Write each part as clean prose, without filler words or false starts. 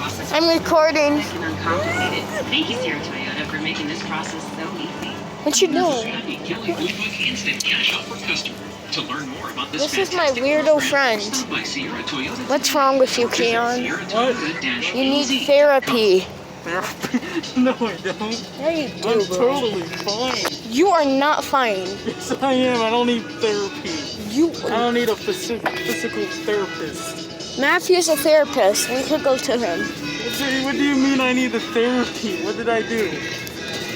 process. I'm recording. Quick and uncomplicated. Thank you, Sierra Toyota, for making this process so easy. What you doing? Instant cash offer customer. To learn more about This is my weirdo friend. What's wrong with you, Keon? What? You need therapy. No, I don't. Yeah, you do, I'm bro. totally fine. You are not fine. Yes, I am. I don't need therapy. You. I don't need a physical therapist. Matthew's a therapist. We could go to him. What do you mean I need the therapy? What did I do?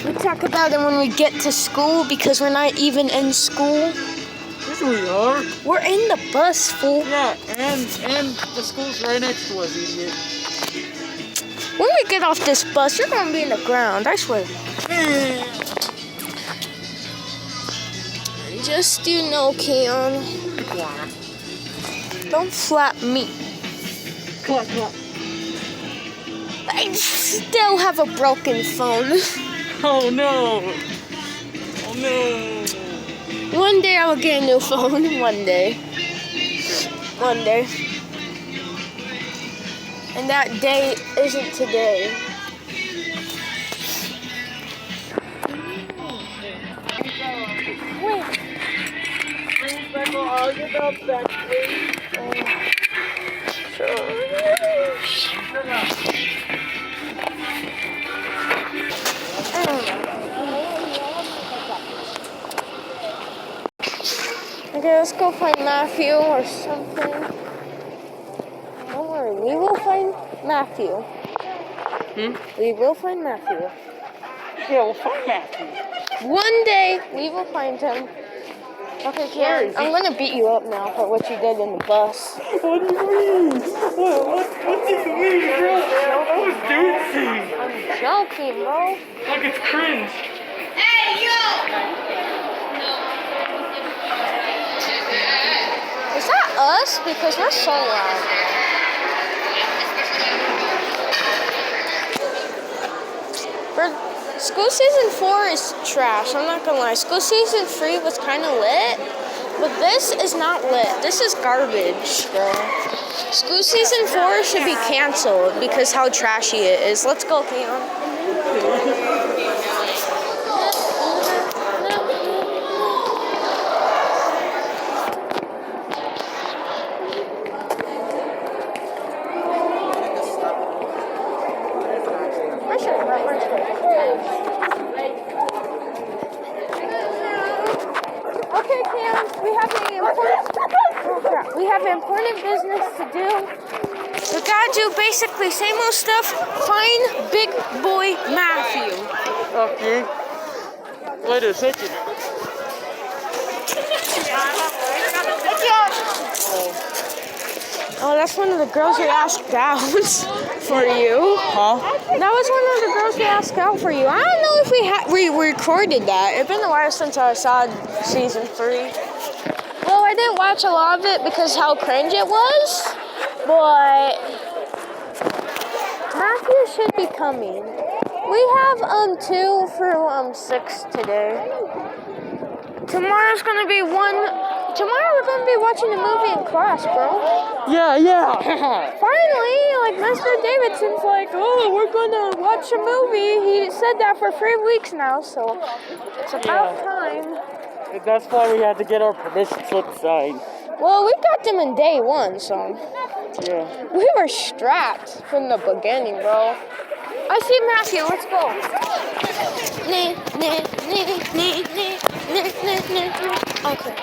We talk about it when we get to school because we're not even in school. Yes, we are. We're in the bus, fool. Yeah, and the school's right next to us, idiot. When we get off this bus, you're gonna be in the ground, I swear. Just you know, Keon, don't flap me. Clap, clap. I still have a broken phone. Oh no! Oh no! One day I will get a new phone. One day. One day. And that day isn't today. Wait. I'll get up back, please. Okay, let's go find Matthew or something. Don't worry, we will find Matthew. We will find Matthew. Yeah, we'll find Matthew. One day, we will find him. Okay, Where Keon, is he? I'm gonna beat you up now for what you did in the bus. What do you mean? What do you mean, bro? I was dancing. I'm joking, bro. Like it's cringe. Is that us? Because we're so loud. School season 4 is trash. I'm not gonna lie. School season 3 was kind of lit, but this is not lit. This is garbage, bro. School season 4 should be canceled because how trashy it is. Let's go, Keon. Okay, Cam, we have important business to do. We gotta do basically same old stuff. Find big boy Matthew. Okay. Wait a second. Oh, that's one of the girls we asked out for you. Huh? That was one of the girls we asked out for you. I don't know if we recorded that. It's been a while since I saw season 3. Well, I didn't watch a lot of it because how cringe it was, but Matthew should be coming. We have 2 for 6 today. Tomorrow's gonna be Tomorrow we're gonna be watching a movie in class, bro. Yeah. Finally, like Mr. Davidson's like, oh, we're gonna watch a movie. He said that for 3 weeks now, so it's about time. That's why we had to get our permission slip signed. Well, we got them in day 1, so Yeah. we were strapped from the beginning, bro. I see Matthew. Let's go. Okay.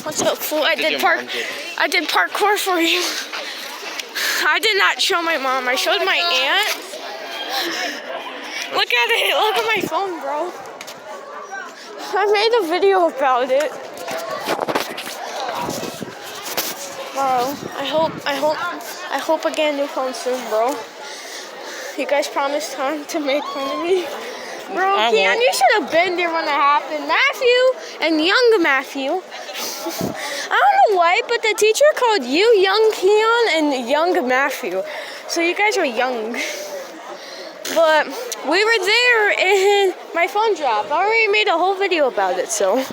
What's up, fool? I did parkour for you. I did not show my mom. I showed my aunt. Look at it. Look at my phone, bro. I made a video about it. Bro, I hope I get a new phone soon, bro. You guys promised time to make fun of me. Bro, Keon, you should have been there when it happened. Matthew and young Matthew. I don't know why, but the teacher called you young Keon and young Matthew. So you guys are young. But We were there and my phone dropped. I already made a whole video about it, so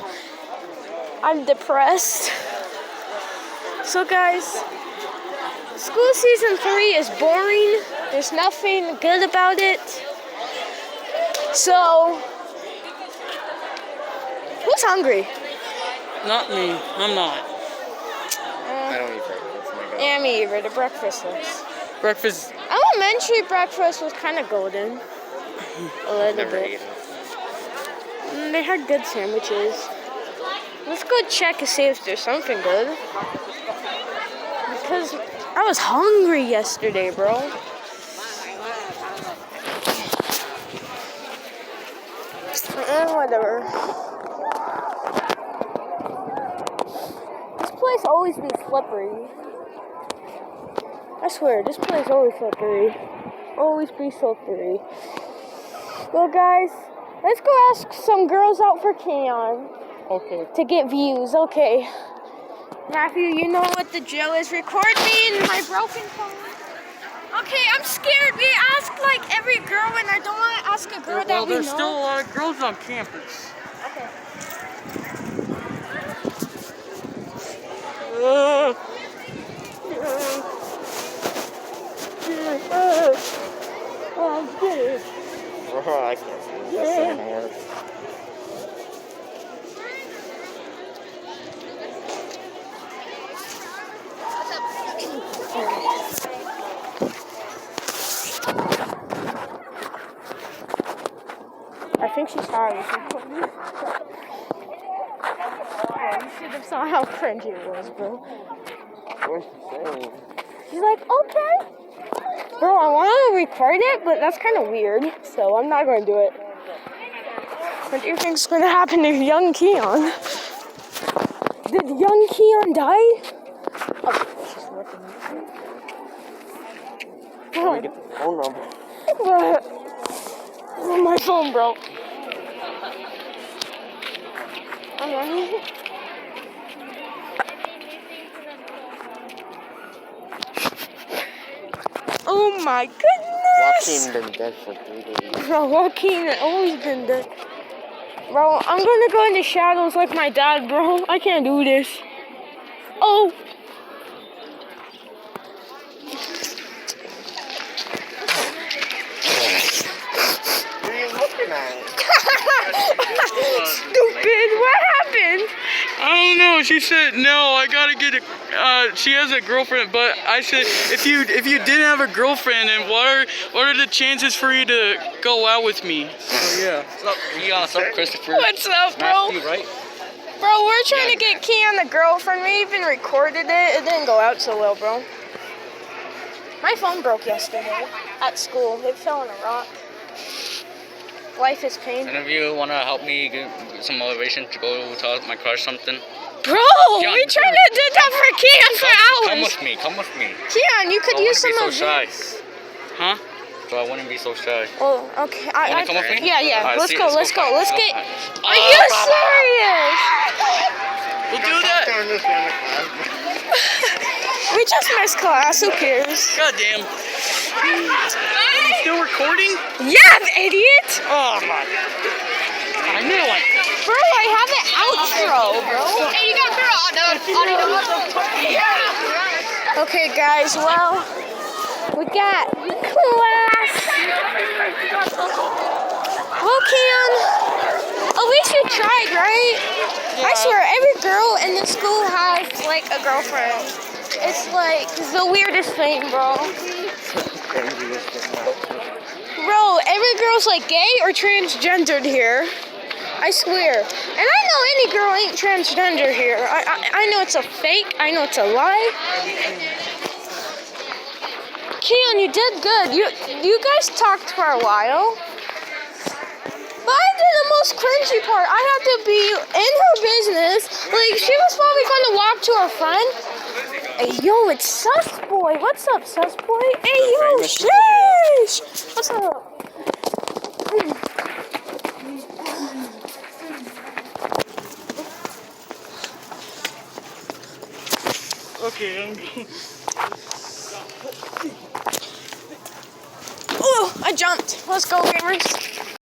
I'm depressed. So guys, school season 3 is boring. There's nothing good about it. So, who's hungry? Not me. I'm not. I don't eat breakfast. Oh my God. Yeah, me either. The breakfast was. Breakfast. Elementary breakfast was kind of golden. A little Never bit. eaten. They had good sandwiches. Let's go check and see if there's something good. Because I was hungry yesterday, bro. Whatever. This place always be slippery. I swear, this place always slippery. Always be slippery. Well, guys, let's go ask some girls out for Keon Okay. to get views. Okay. Matthew, you know what the drill is. Record me in my broken phone. Okay, I'm scared. We ask like every girl, and I don't want to ask a girl that Well, we know. there's still a lot of girls on campus. Okay. Oh, good. Oh, I can't see this anymore. I think she's sorry. You should have saw how cringy it was, bro. What's she saying? She's like, okay. Bro, I want to record it, but that's kind of weird, so I'm not going to do it. What do you think's going to happen to young Keon? Did young Keon die? Oh, she's looking at me. Let me get the phone number. Oh, my phone broke. Okay. Oh my goodness! Joaquin been dead for 3 days. Bro, Joaquin has always been dead. Bro, I'm gonna go in the shadows like my dad, bro. I can't do this. Oh! What are you looking at? Stupid! What happened? I don't know. She said no. I gotta get a. She has a girlfriend, but I said if you didn't have a girlfriend, then what are the chances for you to go out with me? So yeah. What's up, Leon? What's up, Christopher? What's up, bro? Matthew, right? Bro, we're trying to get Keon the girlfriend. We even recorded it. It didn't go out so well, bro. My phone broke yesterday at school. It fell in a rock. Life is pain. Any of you want to help me get some motivation to go tell my crush something? Bro, Keon, we tried to do that for Keon for Come hours. with me. Come with me. Keon, you could I use some wouldn't of be so shy. this. Huh? So I wouldn't be so shy. Oh, okay. Wanna come with me? Yeah, yeah. Alright, Let's see, go. Let's go. Let's get. Alright. Are you serious? We'll do that. We just missed class. Who cares? Goddamn. Still recording? Yeah, idiot. Oh my. I knew it. Bro, I have an outro, bro. Hey, you got audio. Okay, guys. Well, we got class. Well, Keon, at least you tried, right? I swear, every girl in this school has like a girlfriend. It's like the weirdest thing, bro. Bro, every girl's like gay or transgendered here. I swear. And I know any girl ain't transgender here. I know it's a fake. I know it's a lie. Keon, you did good. You guys talked for a while. But I did the most cringy part. I had to be in her business. Like, she was probably going to walk to her friend. Hey, yo, it's Sus Boy. What's up, Sus Boy? Hey, yo, sheesh. What's up? Okay. Oh, I jumped. pumped. Let's go, gamers.